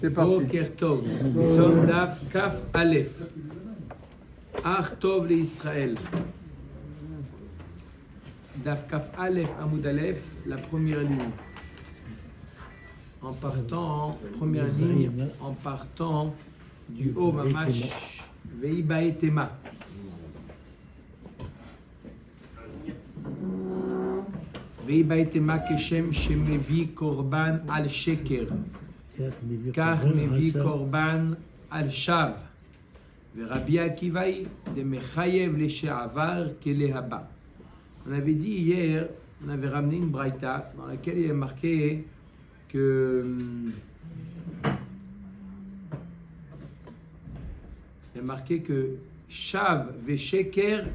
C'est parti. Boker Tov. Nous sommes Daf Kaf Aleph. Ach Tov le Israël. Daf Kaf Aleph Amoud Aleph, la première ligne. En partant, première ligne, en partant du haut Mamash Vei Baetema. Vei Baetema Keshem Shemevi Korban al Sheker. כך מביא קורבן על שווא, ורבי עקיבאי דמחייב לשעבר כלהבא. On avait dit hier, on avait ramené une braïta dans laquelle il est marqué que shav vesheker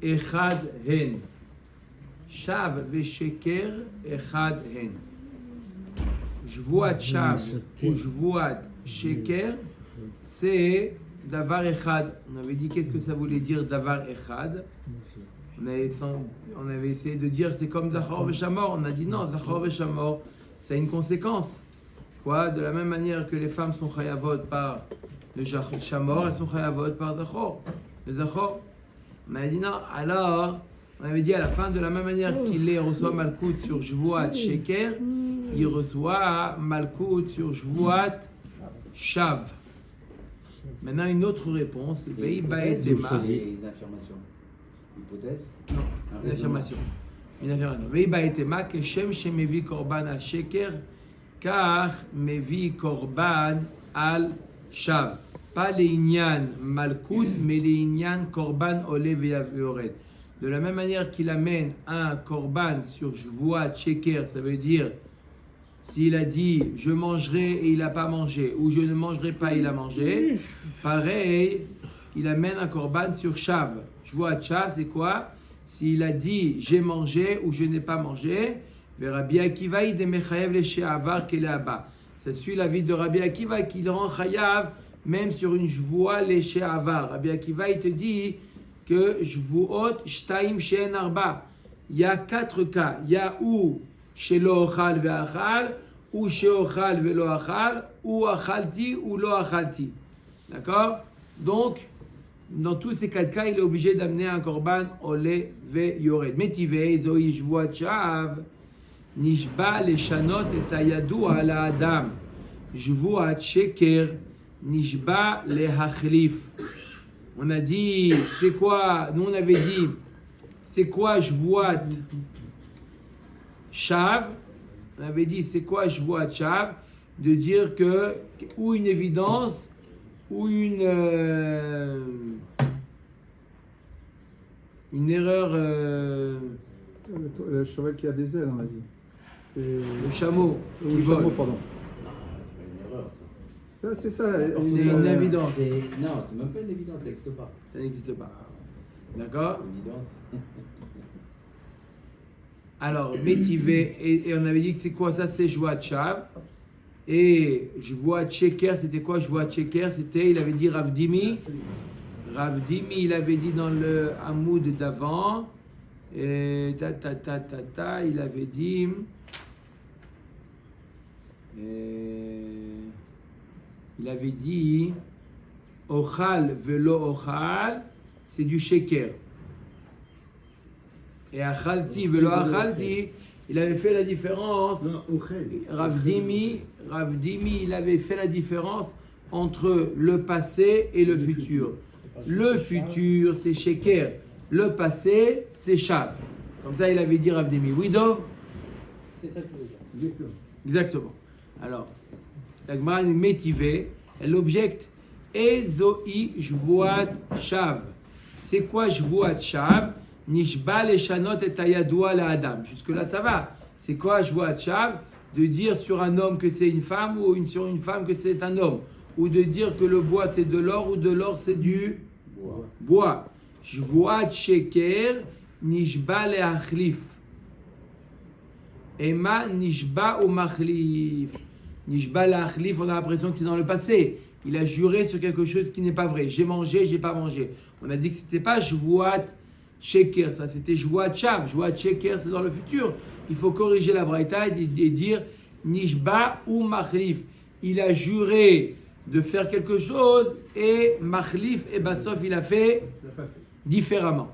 echad hen. Shav vesheker echad hen. Jvuat Shav ou Jvuat Sheker, c'est Davar Echad. On avait dit qu'est-ce que ça voulait dire Davar Echad. On avait essayé de dire c'est comme Zachor Veshamor. On a dit non, Zachor Veshamor, c'est une conséquence. Quoi? De la même manière que les femmes sont chayavot par le Shamor, elles sont chayavot par Zachor. Le Zachor. On avait dit non, alors, on avait dit à la fin, de la même manière qu'il les reçoit Malkout sur Jvuat Sheker, il reçoit Malkout sur Jvuat Shav. Maintenant, une autre réponse. Vei Baetema. C'est une affirmation. Hypothèse? Non, une affirmation. Une affirmation. Vei Baetema, Keshem Shemevi Korban al Sheker, Kach Mevi Korban al Shav. Pas les Inyan Malkout, mais les Inyan Korban Ole Veyored. De la même manière qu'il amène un Korban sur Jvuat Sheker, ça veut dire s'il a dit je mangerai et il n'a pas mangé, ou je ne mangerai pas et il a mangé, pareil, il amène un korban sur Shav. Jvuat Shav, c'est quoi? S'il a dit j'ai mangé ou je n'ai pas mangé, Rabbi Akiva de Mechayev le She'avar Keleaba. Ça suit l'avis de Rabbi Akiva qui le rend chayav même sur une Jvua le She'avar. Rabbi Akiva il te dit que Jvuot Shtaim She'en Arba. Il y a 4 cas. Il y a où Shelo ochal ve'achal, ou she'ochal ve'lo achal, ou achalti ou lo achalti. D'accord? Donc, dans tous ces 4 cas, il est obligé d'amener un korban olé ve'yored. Metivei zoi jvuat shav, nishba leshanot et hayadua la adam. Jvuat sheker, nishba lehachlif. On a dit, c'est quoi? Nous on avait dit, c'est quoi jvuat Shav, on avait dit c'est quoi je vois Shav, de dire que ou une évidence ou une erreur. Le cheval qui a des ailes, on a dit. C'est Le chameau qui le vole. chameau, pardon. Non, c'est pas une erreur ça. Là, c'est ça. C'est une évidence. Non, c'est même pas une évidence, ça n'existe pas. Ça n'existe pas. D'accord? L'évidence. Alors, Métivé, et on avait dit que c'est quoi ça? C'est Jvuat Shav. Et je vois Sheker, c'était quoi? Je vois Sheker, c'était, il avait dit Ravdimi. Ravdimi, il avait dit dans le Hamoud d'avant. Et il avait dit. Il avait dit Ochal velo Ochal, c'est du Sheker. Et achalti velo achalti, il avait fait la différence. Ravdimi, il avait fait la différence entre le passé et le futur. Le futur, c'est sheker. Le passé, c'est shav. Comme ça, il avait dit Ravdimi. Oui, Dov? C'est ça que je veux dire. Exactement. Alors, la Gemara métivé, elle objecte Ezoi jvuat shav. C'est quoi jvuat shav? Nishba leshanot et hayadua la adam. Jusque-là, ça va. C'est quoi jvuat shav? De dire sur un homme que c'est une femme ou sur une femme que c'est un homme. Ou de dire que le bois c'est de l'or ou de l'or c'est du bois. Jvuat sheker, nishba leachlif. Ema nishba ou machlif. Nishba leachlif, on a l'impression que c'est dans le passé. Il a juré sur quelque chose qui n'est pas vrai. J'ai mangé, j'ai pas mangé. On a dit que c'était pas jvuat sheker, ça c'était jvuat shav. Jvuat sheker, c'est dans le futur. Il faut corriger la braïta et dire nishba ou machlif. il a juré de faire quelque chose et Machlif et Bassof, il a fait différemment.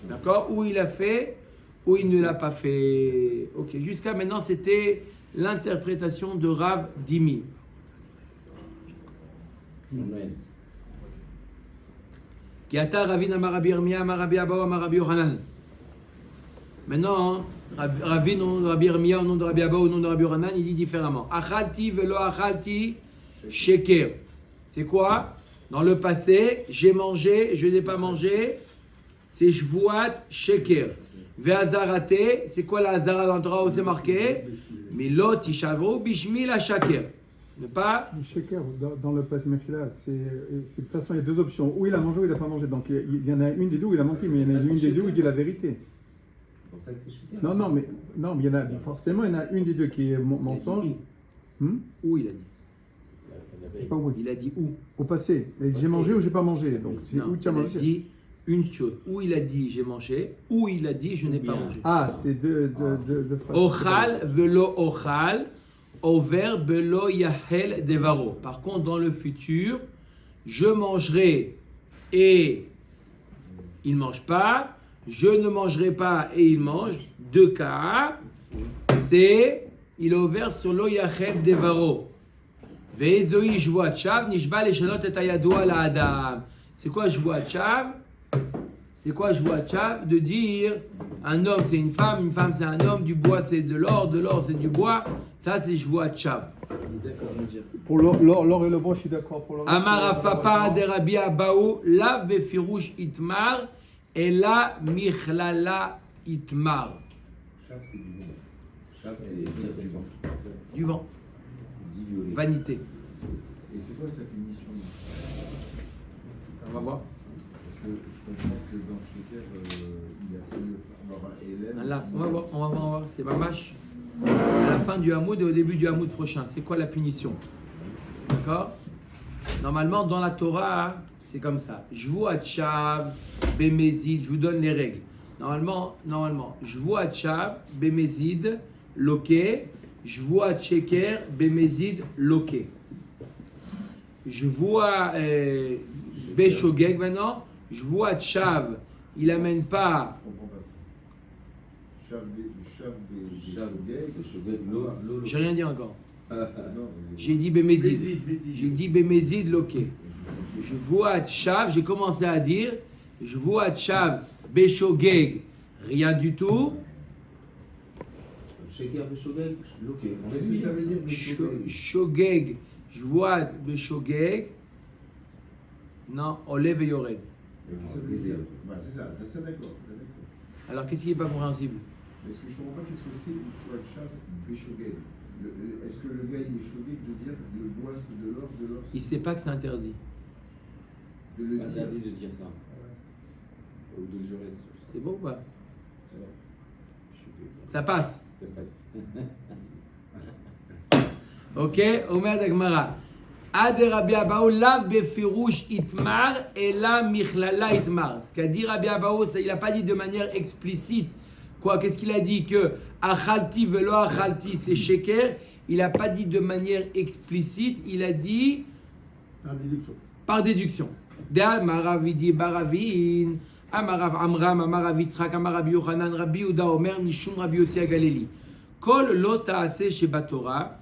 D'accord? Ou il a fait, ou il ne l'a pas fait. Ok, jusqu'à maintenant, c'était l'interprétation de Rav Dimi. Amen. Qui ata Ravin Amarabi Yirmiyah, Amarabi Abaou, Amarabi Yohanan. Maintenant, Ravin au nom de Rabbi Yirmiyah, au nom de Rabbi Abaou, au nom de Rabbi Yohanan, il dit différemment. Achalti velo achalti sheker. C'est quoi? Dans le passé, j'ai mangé, je n'ai pas mangé. C'est shvuat sheker. Ve'azarate, c'est quoi la hazara dans le Torah où c'est marqué? Milot tishavru bishmi la shaker. Ne pas. Le shaker, dans le passé Mechila, c'est de toute façon, il y a deux options. Ou il a mangé ou il n'a pas mangé. Donc il y en a une des deux où il a menti, mais il y en a une des deux où il dit la vérité. C'est pour ça que c'est chiquet. Non, mais il y en a forcément, il y en a une des deux qui est mensonge. Où il a dit? J'ai pas compris. Il a dit où? Au passé. Il a dit j'ai mangé ou j'ai pas mangé. Donc c'est Non, où tu as il a mangé. dit une chose. Où il a dit j'ai mangé, ou il a dit je n'ai pas mangé. Ah, c'est deux phrases. Ochal velo ochal, over belo yahel devaro. Par contre, dans le futur, je mangerai et il ne mange pas, je ne mangerai pas et il mange. Deux cas, c'est il est ouvert sur lo yahel devaro. Ve'ezoi shvuat shav nishba leshanot et hayadua la'adam. C'est quoi shvuat shav? C'est quoi shvuat shav? De dire un homme c'est une femme c'est un homme, du bois c'est de l'or c'est du bois. Ça c'est shvuat shav. Pour l'or et le bois, je suis d'accord. Pour l'or, Amar Rav Papa de Rabbi Abaou lav befiroush itmar et la michlala itmar. Chav, c'est du vent. Chav, c'est du vent. Du vent, Dit violet. vanité. Et c'est quoi sa punition? C'est ça. On va voir. Parce que je comprends que dans Sheker, il y a Hélène. Là, on va voir. C'est Mamash. À la fin du Hamoud et au début du Hamoud prochain. C'est quoi la punition? D'accord? Normalement, dans la Torah, c'est comme ça. Shvuat shav, bemezid, je vous donne les règles. Normalement, Shvuat shav, bemezid, loké. Shvuat sheker, bemezid, loké. Shvuat beshogeg maintenant. Shvuat shav, il amène pas. Je comprends pas ça. Chav des J'ai rien dit encore. Non, J'ai dit bemezid. J'ai dit bemezid, loké. Je vois Shav, j'ai commencé à dire, je vois Shav, Beshogeg, rien du tout. Sheker, Beshogeg, loqué. On qu'est-ce que ça veut dire Beshogeg? Shogeg, je vois Beshogeg. Non, Olev et Yored. Ça veut dire. Bah, c'est ça, d'accord. Alors qu'est-ce qui n'est pas compréhensible? Est-ce que je comprends pas qu'est-ce que c'est le Shvuat Shav Beshogeg? Est-ce que le gars il est shogeg de dire le bois c'est de l'or, Il ne sait pas que c'est interdit. de le C'est dire? interdit de dire ça. Ou de jurer. C'est bon ou pas? Ça va. Ça passe. Ça passe. Ok, Omer Dagmara. Ad Rabbi Abaou lav befirouche itmar et la michlala itmar. Ce qu'a dit Rabbi Abaou, il n'a pas dit de manière explicite. Quoi? Qu'est-ce qu'il a dit? Que achalti velo achalti c'est sheker. Il n'a pas dit de manière explicite. Il a dit par déduction. Da maravidi baravin. Amarav Amram, Amarav Yitzchak, Amarav Yochanan, Rabbi Yehuda Omer, Nishum Rabbi Yossi Agaleli. Kol lo ta'aseh shebatorah,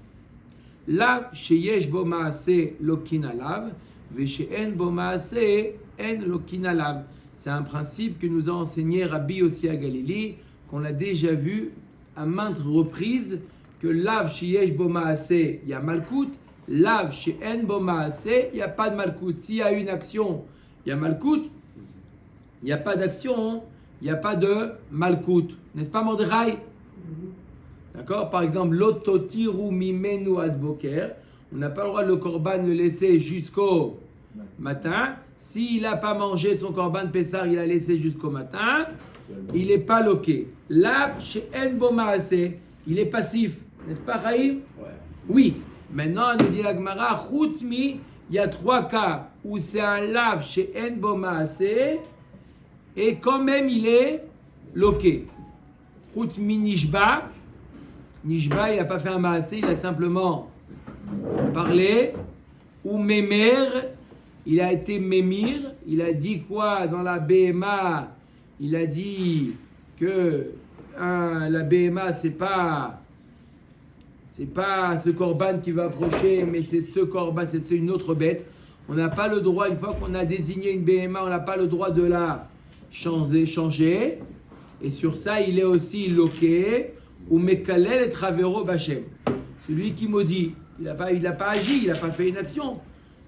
lav sheyesh bo ma'aseh lokin alav, ve'she'en bo ma'aseh en lokin alav. C'est un principe que nous a enseigné Rabbi Yossi Agaleli, qu'on a déjà vu à maintes reprises, que lav sheyesh bo ma'aseh, il y a malkout, lav she'en bo ma'aseh, il n'y a pas de malkout. S'il y a une action, il y a malkout. Il n'y a pas d'action, il n'y a pas de malkout. N'est-ce pas, Mordechai? D'accord? Par exemple, l'ototiru mimenu ad boker. On n'a pas le droit de le korban le laisser jusqu'au matin. S'il n'a pas mangé son korban Pessar, il a laissé jusqu'au matin. Il n'est pas loqué. Là, chez En Bomaase, il est passif. N'est-ce pas, Chaim? Ouais. Oui. Maintenant, nous dit la Gemara, Choutzmi, il y a trois cas où c'est un lave chez En Bomaase. Et quand même, il est loqué. Chutmi Nishba. Nishba, il n'a pas fait un maasé, il a simplement parler, ou mémer, il a été mémir, il a dit quoi dans la BMA? Il a dit que la BMA c'est pas ce corban qui va approcher, mais c'est ce corban, c'est une autre bête. On n'a pas le droit, une fois qu'on a désigné une BMA, on n'a pas le droit de la changer. Et sur ça, il est aussi loqué, ou mekalel et travero bachem. Celui qui maudit, il n'a pas agi, il n'a pas fait une action.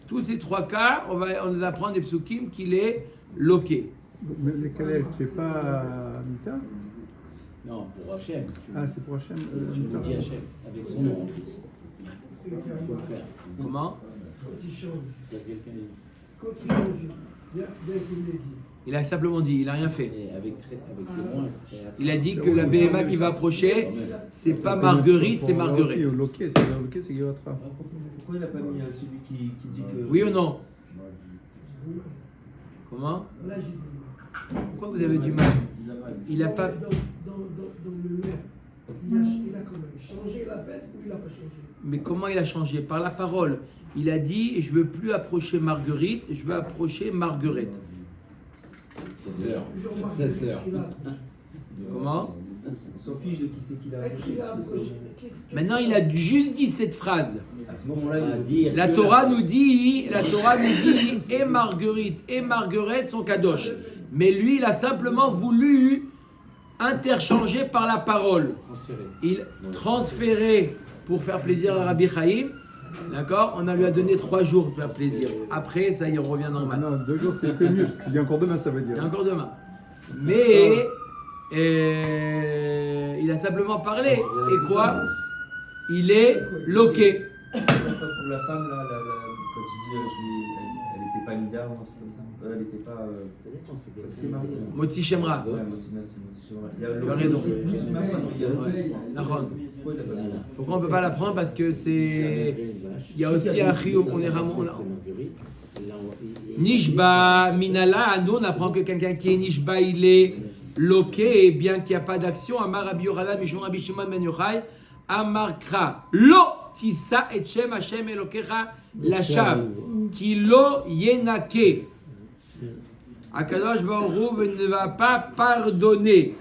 Tous ces trois cas, on va apprendre des psukim qu'il est loqué. Mais Mekalel, c'est pas Mita? Non, pour Hachem. Ah, c'est pour Hachem. Tu me dis Hachem, avec son nom en plus. Il faut le faire. Comment? S'il y a quelqu'un Quand il change, bien qu'il l'ait dit. Il a simplement dit, il n'a rien fait. et avec le moins. Il a dit que la BMA qui va approcher, c'est pas Marguerite, c'est Marguerite. Aussi, loqué, c'est Givatra. Pourquoi il n'a pas mis celui qui dit que. Oui ou non? Comment? Là, j'ai dit. Pourquoi vous avez du mal? Il n'a pas. Dans le maire, il a quand même changé la bête ou il n'a pas changé? Mais comment il a changé? Par la parole. Il a dit, je veux plus approcher Marguerite, je veux approcher Marguerite. Sa sœur. Comment? On s'en fiche de qui c'est qu'il a Est-ce qu'il a approché? Maintenant, il a juste dit cette phrase. À ce moment-là, il À a dire La que- Torah nous dit, et Marguerite et Marguerite sont kadosh. Mais lui, il a simplement voulu interchanger par la parole. Transféré. Il transférait pour faire plaisir à Rabbi Chaim. D'accord? On lui a donné 3 jours pour faire plaisir. Après, ça y est, on revient normal. Non, 2 jours c'était mieux, parce qu'il y a encore demain, ça veut Il y dire. a encore demain. Mais il a simplement parlé. Et quoi? Il est loqué. Pour la femme, là, quand il dit elle n'était pas Nida ou un truc comme ça. Elle n'était pas. C'est marié. Moti Shemra. Ouais, Moti Shemra. Il y a Tu as raison. c'est plus même. Il y a Nachon. Pourquoi il n'a pas mis? Pourquoi on ne peut pas l'apprendre? Parce que c'est. Il y a aussi un chiyuv, on est ramon. Nishba, Minala, nous on apprend que quelqu'un qui est Nishba, il est loqué, et bien qu'il n'y a pas d'action. Amar Rabbi Yochanan, Mishon Rabbi Shimon ben Yochai, Amar Kra, Lo Tisa et Shem Hashem Elokecha Lashav, Ki Lo Yenake. Akadosh Baruch Hu ne va pas pardonner.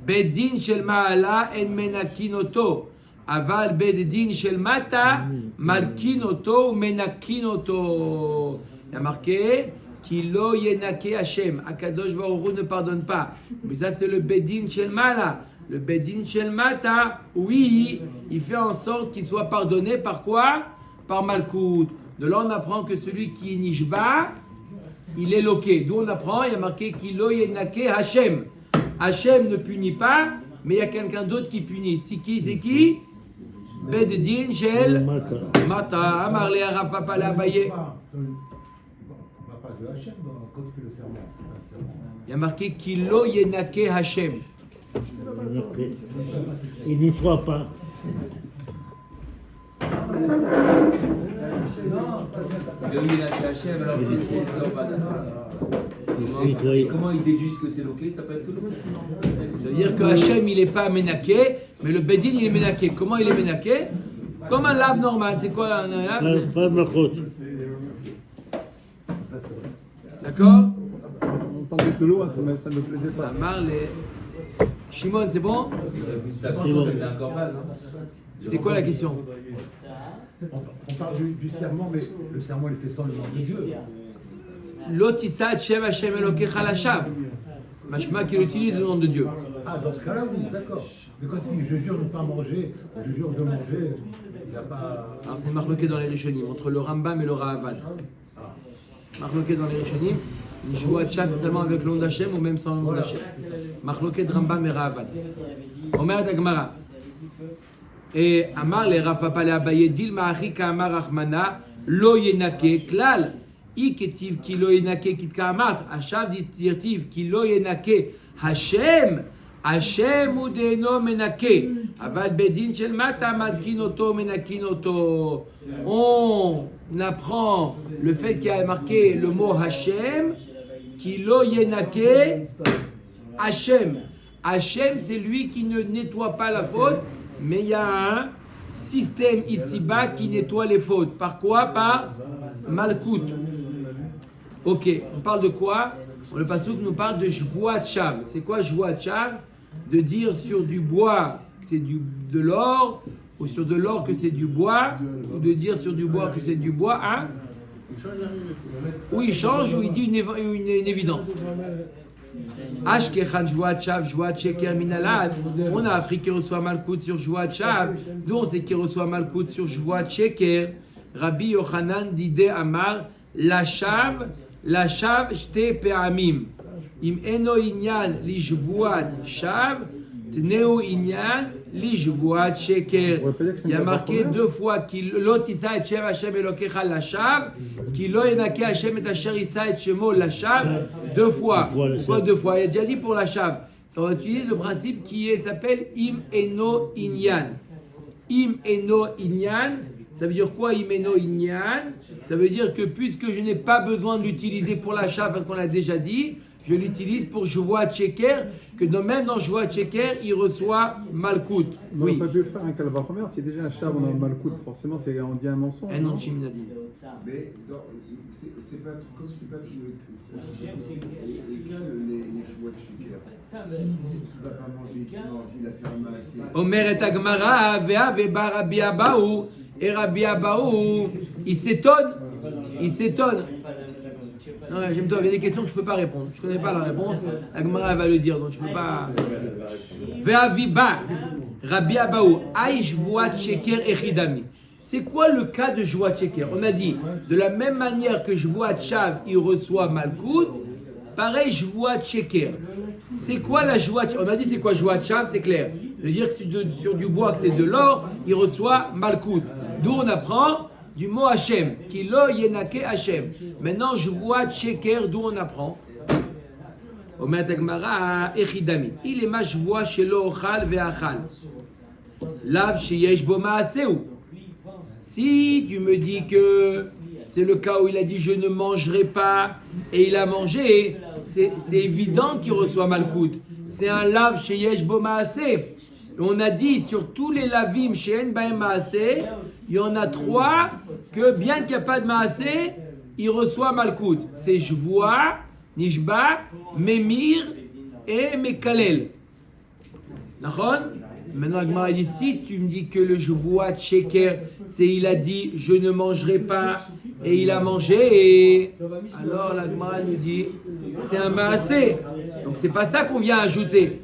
Bedin shel Ma'ala en menakinoto. Aval bedin shel Mata malkinoto ou menakinoto. Il y a marqué Kilo yenake Hashem. Akadosh Baruch Hu ne pardonne pas. Mais ça c'est le bedin shel Ma'ala. Le bedin shel Mata, oui, il fait en sorte qu'il soit pardonné par quoi? Par Malkout. De là on apprend que celui qui est Nishba, il est loqué. D'où on apprend, il y a marqué Kilo yenake Hashem. Hachem ne punit pas, mais il y a quelqu'un d'autre qui punit. C'est qui? Bededin Shel Mata. Amar le Rav Papa la Abaye. On ne va pas de Hachem quand tu fais le serment. Il y a marqué Kilo Yenake Hachem. Il nettoie pas. Il faut nettoyer. Et comment ils déduisent que c'est loqué? Ça peut être que loqué. Ça veut dire que Hachem il n'est pas ménaqué, mais le Bedin il est ménaqué. Comment il est ménaqué? Comme un lave normal. C'est quoi un lave? Pas de ma faute. D'accord? On entendait de l'eau, ça ne me plaisait pas. Amar les. Shimon, c'est bon? D'accord, il a un corban, hein. C'était quoi la question? On parle du serment, mais le serment il fait sans le nom de Dieu. Lotissa Hachem Hachem Elokecha Lashav. Mashma qu'il utilise le nom de Dieu. Ah, dans ce cas-là, oui, d'accord. Mais quand il dit je jure de ne pas manger, je jure de manger, il n'y a pas. Alors c'est marqué dans les Rishonim, entre le Rambam et le Ravad. Marqué dans les Rishonim, il joue à Tchad seulement avec le nom d'Hachem ou même sans le nom d'Hachem. Marqué de Rambam et Ravad. Omer d'Agmara. Et Amar le Rav Papa le Abaye Dil Ma'achika Amar Achmana Lo Yenake Klal. Iketiv ki lo yenake kitka amat. Ashav dirtiv ki lo yenake Hashem. Hashem ou deno menake. Aval bedin shel mata malkinoto menakinoto. On apprend le fait qu'il y a marqué le mot Hashem. Ki lo yenake Hashem. Hashem, c'est lui qui ne nettoie pas la faute, mais il y a un système ici-bas qui nettoie les fautes. Par quoi? Par Malkout. Ok, on parle de quoi? Le passouk nous parle de Shvuat Shav. C'est quoi Shvuat Shav? De dire sur du bois que c'est de l'or, ou sur de l'or que c'est du bois, ou de dire sur du bois que c'est du bois, hein? Ou il change, ou il dit une évidence. Ashkechan Shvuat Shav, Shvuat Sheker Minalad. On a appris qu'il reçoit Malkout sur Shvuat Shav, d'où on sait qu'il reçoit Malkout sur Shvuat Sheker. Rabbi Yochanan Dide Amar, la Shav shte pe'amim. Im eno inyan li Shvuat Shav, tneu inyan li Shvuat Sheker. Il y a marqué 2 fois qu'il lot isa et Shem Hashem Elokecha la Shav, qu'il lo yenake Hashem et Asher isa et Shemo la Shav. 2 fois. Pourquoi 2 fois? Il a déjà dit pour la Shav. Ça va utiliser le principe qui s'appelle Im eno inyan. Im eno inyan. Ça veut dire quoi, Imeno Inyan? Ça veut dire que puisque je n'ai pas besoin de l'utiliser pour l'achat, parce qu'on l'a déjà dit, je l'utilise pour Shvuat Sheker, que même dans Shvuat Sheker, il reçoit Malkout. On Oui. n'a pas pu faire un Kalvachomer, c'est déjà un Shav, on a Malkout, forcément, on dit un mensonge. Un non antiminadi. Mais c'est pas comme c'est pas les choix de Sheker. Si tu vas pas manger, tu manges, il a fait un assez. Omer et Agmara, Vea Veba Rabbi Abaou, et Rabbi Abaou, il s'étonne. Non, j'aime toi, il y a des questions que je ne peux pas répondre. Je ne connais pas la réponse. Agmara va le dire, donc je ne peux pas. Vea Viba, Rabbi Abaou, Aïe Shvuat Sheker Echidami. C'est quoi le cas de Shvuat Sheker? On a dit, de la même manière que Shvuat Shav, il reçoit Malkout, pareil Shvuat Sheker. C'est quoi la Shvuat? On a dit c'est quoi Shvuat Shav, c'est clair. De dire que sur du bois que c'est de l'or, il reçoit Malkout. D'où on apprend du mot Hashem, qui lo yenake Hashem. Maintenant Shvuat Sheker, d'où on apprend? Omer Tagmara Echidami. Il est ma Shvuat shelo ochal ve'achal. Lav sheyesh bo ma'aseu. Si tu me dis que c'est le cas où il a dit je ne mangerai pas et il a mangé, c'est évident qu'il reçoit Malkout. C'est un lav chez Yesh Bo Maaseh. On a dit sur tous les lavim chez En Baem Maaseh, il y en a 3 que bien qu'il n'y a pas de Maaseh, il reçoit Malkout. C'est Shvua, Nishba, Memir et Mekalel. D'accord? Maintenant, Agmara dit, si tu me dis que le Shvuat Sheker, c'est il a dit je ne mangerai pas et il a mangé, et alors l'Agmara nous dit c'est un maasé. Donc c'est pas ça qu'on vient ajouter.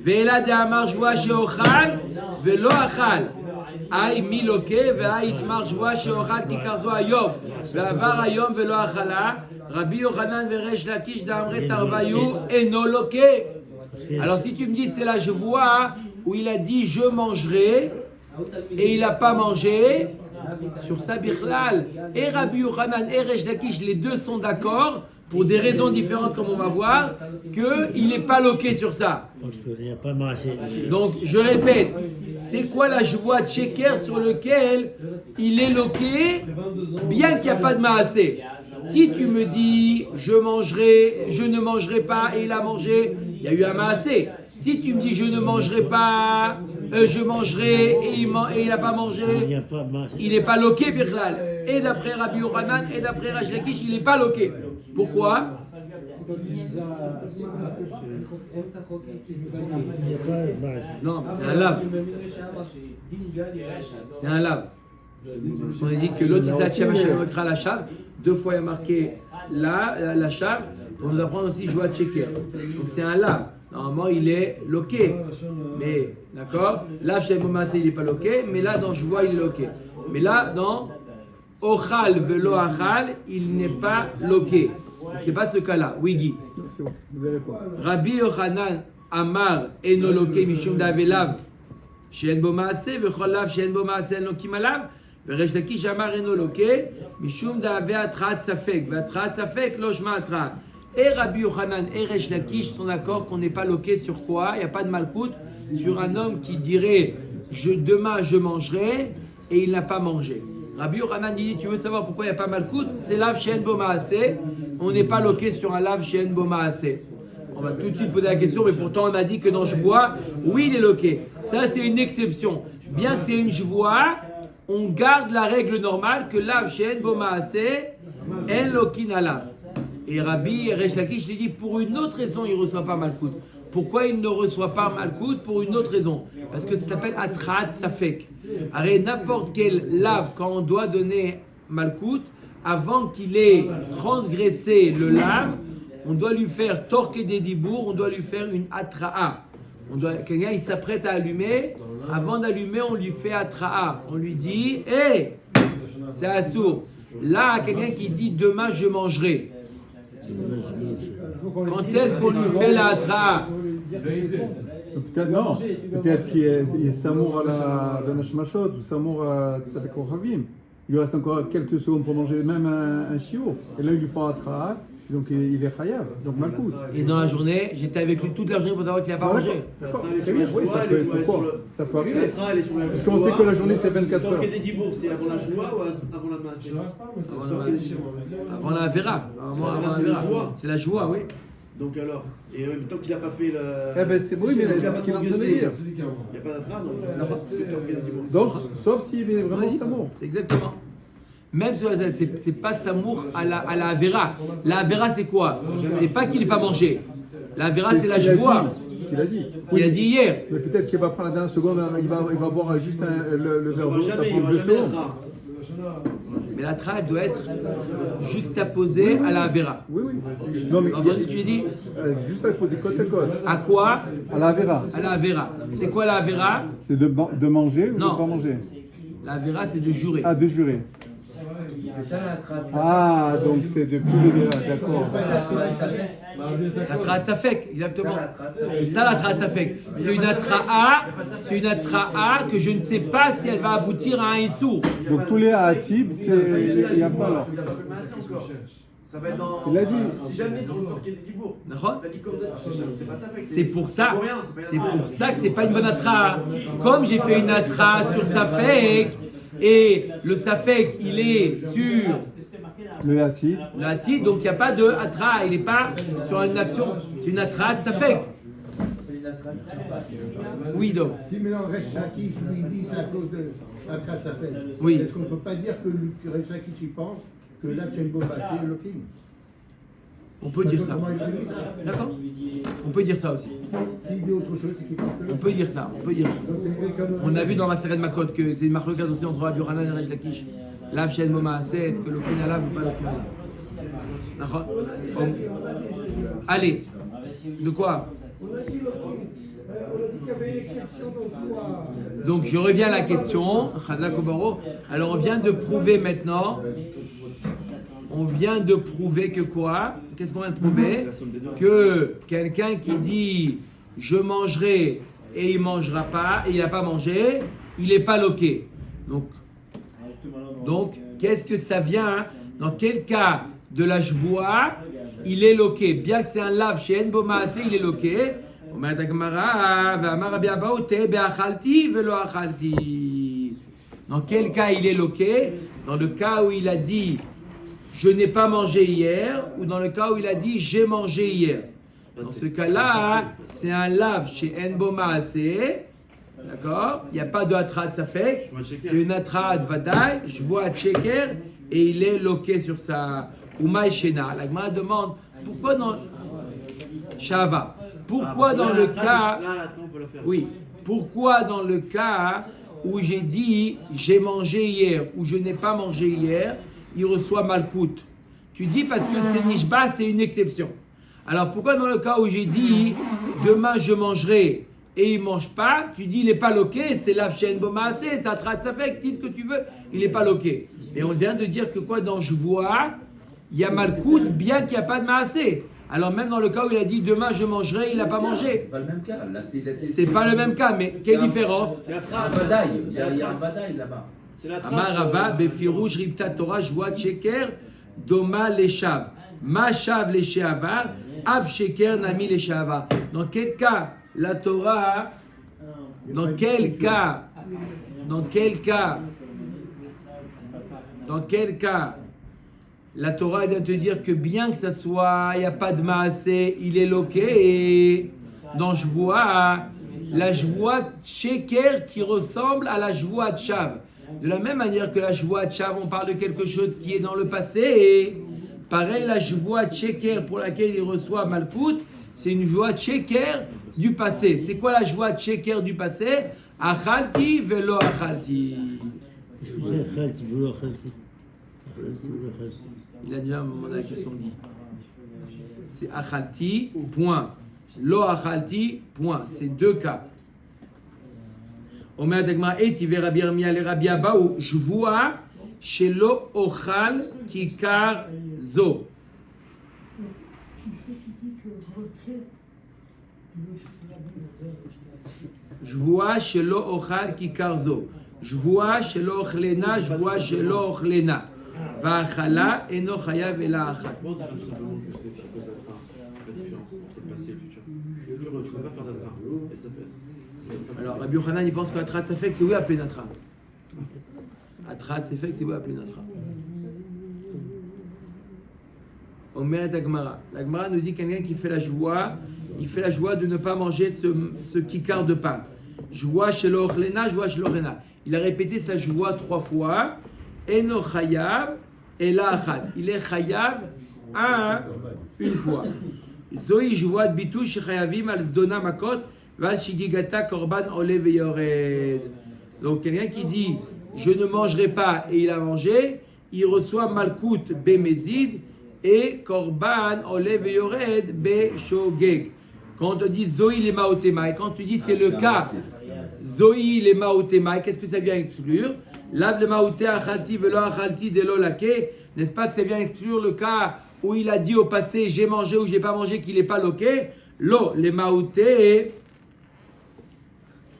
Ve'ela de amar shvua she'ochal ve'lo achal. Ay miloke ve'ay itmar shvua she'ochal kikarzo ayom. Ve'avar ayom ve'lo achala. Rabbi Yochanan ve'resh lakish d'amret arbayou eno loke. Alors si tu me dis c'est la Shvua où il a dit je mangerai et il n'a pas mangé, sur ça Bichlal, et Rabbi Yochanan et Resh Lakish, les deux sont d'accord, pour des raisons différentes comme on va voir, qu'il n'est pas loqué sur ça. Parce qu'il n'y a pas massé. Donc je répète, c'est quoi la Shvua Sheker sur lequel il est loqué, bien qu'il n'y a pas de maasé? Si tu me dis je ne mangerai pas et il a mangé, il y a eu un maasé. Si tu me dis je ne mangerai pas, je mangerai et il n'a pas mangé, il n'est pas loqué, Birlal. Et d'après Rabbi Yochanan et d'après Resh Lakish, il n'est pas loqué. Pourquoi? Non, c'est un lave. C'est un lave. On a dit que l'autre il s'est la chave. 2 fois il y a marqué la chave. On nous apprend aussi Shvuat Sheker. Donc c'est un lave. Normalement, il est loqué. Mais, d'accord? Là, chez Momassé, il n'est pas loqué. Mais là, dans Shvua, il est loqué. Mais là, dans Ochal velo achal, il n'est pas loqué. C'est pas ce cas-là. Oui, Guy. C'est bon, vous avez quoi? Rabbi Yochanan Amar eno loqué mishum davelav she'en bo maaseh v'chol lav she'en bo maaseh en lokim alav v'resh lakish amar eno loqué mishum dave atrat safek v'atrat safek lo shma atrat. Et Rabbi Yochanan et Resh Lakish sont d'accord qu'on n'est pas loqué sur quoi? Il n'y a pas de malkout sur un homme qui dirait demain je mangerai et il n'a pas mangé. Rabbi Yochanan dit tu veux savoir pourquoi il n'y a pas malkout? C'est lav she'en bo maaseh. On n'est pas loqué sur un lav she'en bo maaseh. On va tout de suite poser la question, mais pourtant on a dit que dans Shvua, oui il est loqué. Ça c'est une exception. bien que c'est une joie, on garde la règle normale que lav she'en bo maaseh en lokin alav. Et Rabbi Resh Lakish lui dit pour une autre raison il ne reçoit pas Malkout. Pourquoi il ne reçoit pas Malkout? Pour une autre raison. Parce que ça s'appelle Atrat Safek. Arrête n'importe quel lave quand on doit donner Malkout, avant qu'il ait transgressé le lave, on doit lui faire torquer des dibours, on doit lui faire une Atra'a. Quelqu'un il s'apprête à allumer, avant d'allumer on lui fait Atra'a. On lui dit hé, c'est assourd. Là, quelqu'un qui dit demain je mangerai. Quand est-ce qu'on lui fait la Atra'a? Peut-être non. Peut-être qu'il est Samour à la Benashmashot ou Samour à Tzadek Ochavim. Il lui reste encore quelques secondes pour manger même un chiot. Et là, il lui faut un tra'a. Donc il est chayav. Donc Malkout. Et dans la journée, j'étais avec lui toute la journée pour savoir qu'il n'a pas mangé. D'accord. Très bien. Oui, ça peut être pourquoi. Ça peut arriver. Parce qu'on sait que la journée, c'est 24 heures. Torquer des dibours, c'est avant la joie ou avant la masse? Avant la Vera. C'est la joie, oui. Donc alors, et en même temps qu'il n'a pas fait le. Eh ben c'est oui, mais c'est ce qu'il est en train de dire. Il n'y a pas d'attra, donc torquer des dibours. Donc, sauf s'il est vraiment Oui, Samour. c'est exactement. Même si c'est pas Samour à la Avera. La Avera, c'est quoi? C'est pas qu'il n'ait pas mangé. La Avera, c'est la joie. Ce qu'il a dit. Il a dit hier. Mais peut-être qu'il va prendre la dernière seconde, il va boire juste le verre d'eau, ça Il prend n'y 2 aura jamais secondes. d'attra. Mais la tra doit être juxtaposée à la Avera. Oui, oui. Non, mais Entendu ce que tu dis? juste à côté, côte à côte. À quoi? À la Vera. À la Avera. C'est quoi la Avera? C'est de manger ou Non. de pas manger? La Avera, c'est de jurer. Ah, de jurer. C'est ça la trace. Ah, donc c'est de plus de d'accord. La tra safek, exactement. C'est ça la tra safek. C'est une atra'a que je ne sais pas si elle va aboutir à un issour. Donc tous les ha'atid, il n'y a pas là. Il n'a pas fait le massé encore. Ça va être dans. Il a dit. Si jamais dans le torquer des dibours. D'accord? T'as dit comme c'est pas ça. Fait que C'est pour ça. pour rien, c'est pas une C'est attrape. pour ça que c'est pas une bonne atra. Comme j'ai fait une atra sur safek et le safek il est sur Le ha'atid. le hati, donc il n'y a pas de atra. Il n'est pas sur une action. C'est une atra de safek. Oui, donc. Si maintenant Resh Lakish lui dit c'est à cause de la trace à faire, Oui. est-ce qu'on ne peut pas dire que Resh Lakish y pense que là c'est une bombe c'est le king? On peut dire ça. Comment il a dit ça? D'accord? On peut dire ça aussi. S'il dit autre chose, c'est qu'il pense que On peut dire ça. On peut dire ça. Donc, c'est vrai comme- On a vu dans la série de Makot que c'est une marque aussi entre Rabbi Yochanan et Resh Lakish. Lav Shen Moma, c'est est-ce que le Kin Alav ou pas le Kin Alav? D'accord? Bon. Allez. De quoi? On a dit qu'il y avait une exception dans le Donc je reviens à la question. Chazak Obaro. Alors on vient de prouver maintenant. On vient de prouver que quoi? Qu'est-ce qu'on vient de prouver? Que quelqu'un qui dit je mangerai et il mangera pas et il n'a pas mangé, il n'est pas loqué. Donc qu'est-ce que ça vient? Dans quel cas de la joie il est loqué? Bien que c'est un lave chez Enbomase, il est loqué. Dans quel cas il est loqué? Dans le cas où il a dit je n'ai pas mangé hier, ou dans le cas où il a dit j'ai mangé hier. Dans ce cas-là, c'est un lave chez Enbomase. D'accord? Il n'y a pas de atrat safek. C'est une atrat vadaï. Je vois Tcheker et il est loqué sur sa Umaï Shena. La Gemara demande pourquoi dans Shava. Pourquoi dans le cas. on peut la faire. Oui. Pourquoi dans le cas où j'ai dit j'ai mangé hier ou je n'ai pas mangé hier, il reçoit Malkout? Tu dis parce que c'est Nishba, c'est une exception. Alors pourquoi dans le cas où j'ai dit demain je mangerai et il ne mange pas, tu dis il n'est pas loqué, c'est la chaîne bomassé, ça traite, ça fait, dis ce que tu veux, il n'est pas loqué. Et on vient de dire que quoi, dans je vois, il y a Malkout bien qu'il n'y a pas de maasé. Alors même dans le cas où il a dit demain je mangerai, il n'a pas mangé. C'est pas le même cas. Là, C'est pas le même cas, mais quelle différence? C'est la Un trappe. vadaï. Il y a un vadaï là-bas. C'est la trappe. Amar Rava, Befirouj, Ripta Torah, Joua Sheker, Doma Leshav. Ma Shav Leshavar, Av Sheker, Nami Leshavar. Dans quel cas la Torah, dans quel cas la Torah vient te dire que bien que ça soit, il n'y a pas de maasé, il est loqué, et dans je vois, la joie sheker qui ressemble à la joie shav. De la même manière que la joie shav, on parle de quelque chose qui est dans le passé. Et pareil, la joie sheker pour laquelle il reçoit Malkout, c'est une joie sheker du passé. C'est quoi la joie sheker du passé? Achalti velo achalti. Il a déjà demandé la question dit. C'est achalti, point. Lo achalti, point. C'est deux cas. Omer Dagmar eti ve Rabbi Yirmiyah le Rabbi Abaou jvoua shelo ochal kikar zo. Jvoua shelo ochal kikar zo. Jvoua shelo ochlena, jvoua shelo ochlena. Va'achala eno chayav ela achal. Alors, Rabbi Yochanan, il pense qu'Atrat Safek, c'est oui appelé Natra. Atrat Safek, c'est oui appelé Natra. Omer et Agmara. L'Agmara nous dit quelqu'un qui fait la joie, il fait la joie de ne pas manger ce kikar de pain. Joie chez l'ochlena, joie chez l'ochlena. Il a répété sa joie 3 fois. Eno chayav et la achat. Il est chayav une fois. Zoï joie de bitou chez chayavim al dona makot. Donc quelqu'un qui dit je ne mangerai pas et il a mangé, il reçoit Malkout Bemezid et Korban Olev Yored Beshogeg. Quand on te dit Zoï les Maotema, quand tu dis c'est le cas Zoï les Maotema, qu'est-ce que ça vient exclure? Lav le Maoté Achalti Velo Achalti Delo Lake, n'est-ce pas que ça vient exclure le cas où il a dit au passé j'ai mangé ou j'ai pas mangé qu'il n'est pas loqué? Lo les Maoté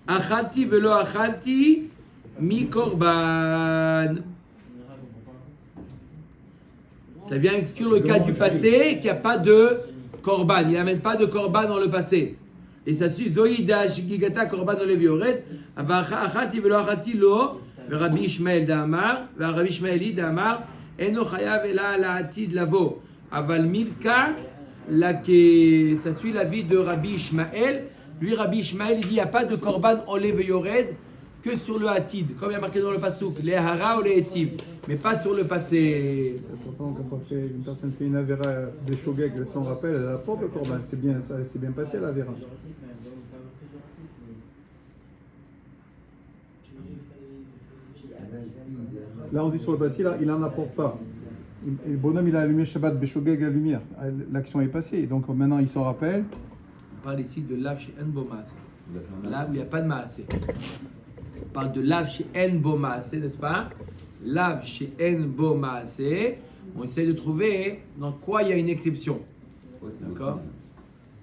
Achalti velo achalti mi korban. Ça vient exclure le cas du passé qu'il n'y a pas de korban. Il n'amène pas de korban dans le passé. Et ça suit Zoï da shigigata korban olev yored. Achalti velo achalti lo. Rabbi Ishmael d'Amar. Rabbi Ishmaeli d'Amar. Eno chayav ela la atid lavo. Aval milka la ke. Ça suit l'avis de Rabbi Ishmael. Lui, Rabbi Ishmael, il dit il n'y a pas de korban olev yored que sur le hatid, comme il y a marqué dans le pasouk, les hara ou les etiv, mais pas sur le passé. Pourtant, quand une personne fait une avera de shogeg, elle s'en rappelle, elle a pas de korban. C'est bien, ça s'est bien passé l'avera. Là, on dit sur le passé, là, il n'en apporte pas. Et le bonhomme, il a allumé Shabbat Beshogeg la lumière. L'action est passée. Donc maintenant, il s'en rappelle. On parle ici de lav chez En Bomaase. Lav, il n'y a pas de maasé. On parle de lav chez En Bomaase, n'est-ce pas? Lav chez En Bomaase. On essaie de trouver dans quoi il y a une exception. D'accord?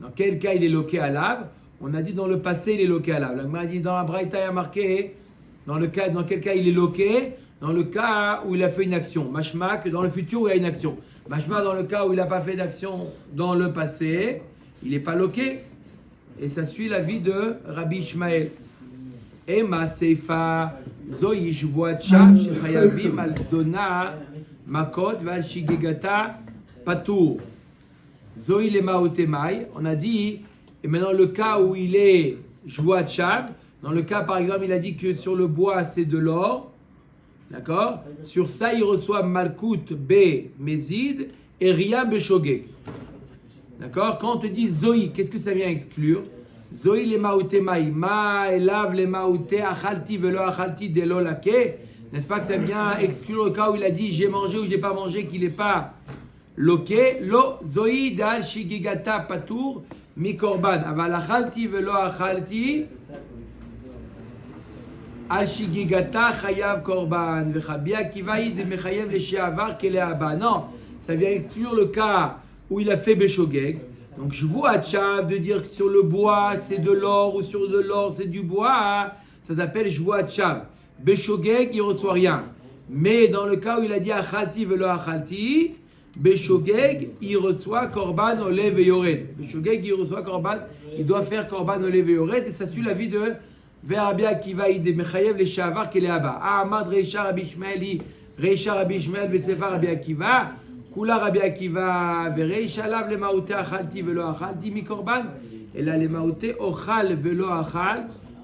Dans quel cas il est loqué à lav? On a dit dans le passé il est loqué à lav. La Gemara dit dans la Braïta il y a marqué dans quel cas il est loqué? Dans le cas où il a fait une action. Mashma que dans le futur où il y a une action. Mashma dans le cas où il n'a pas fait d'action dans le passé, il n'est pas loqué. Et ça suit l'avis de Rabbi Ishmael. Ema seifa zoyi jvoat sham shechayavim al dona makot val shigegata patour. Zoyi le maotemai. On a dit, et maintenant le cas où il est jvoat sham, dans le cas par exemple il a dit que sur le bois c'est de l'or, d'accord? Sur ça il reçoit malkout be mezid et rien beshogeg. D'accord? Quand on te dit Zoï, qu'est-ce que ça vient exclure? Zoï les maouté ma elav les maouté achalti velo achalti delo lake. N'est-ce pas que ça vient exclure le cas où il a dit j'ai mangé ou j'ai pas mangé, qu'il n'est pas loqué? Lo Zoï dal shigigata patour mi korban. Aval achalti velo achalti al shigigata chayav korban. Vechabi akivaï de mechayev le sheavar kele aba. Non, ça vient exclure le cas où il a fait Beshogeg. Donc je vois à Tchav de dire que sur le bois que c'est de l'or ou sur de l'or c'est du bois, ça s'appelle je vois à Tchav. Beshogeg il reçoit rien. Mais dans le cas où il a dit Achalti velo Achalti, Beshogeg il reçoit Korban Olev et Yored. Beshogeg il reçoit Korban, il doit faire Korban Olev et Yored et ça suit la vie de Rabbi Akiva de Mechayev le Shavar qui est là-bas. Ahmad Reisha Rabbi Ishmaeli, Reisha Rabbi Ishmael Besefa Rabbi Akiva. Kula Rabbi Akiva, Vereisha lav le maouté achalti velo achalti mi korban. אלא למהותי אוכל ולא אכל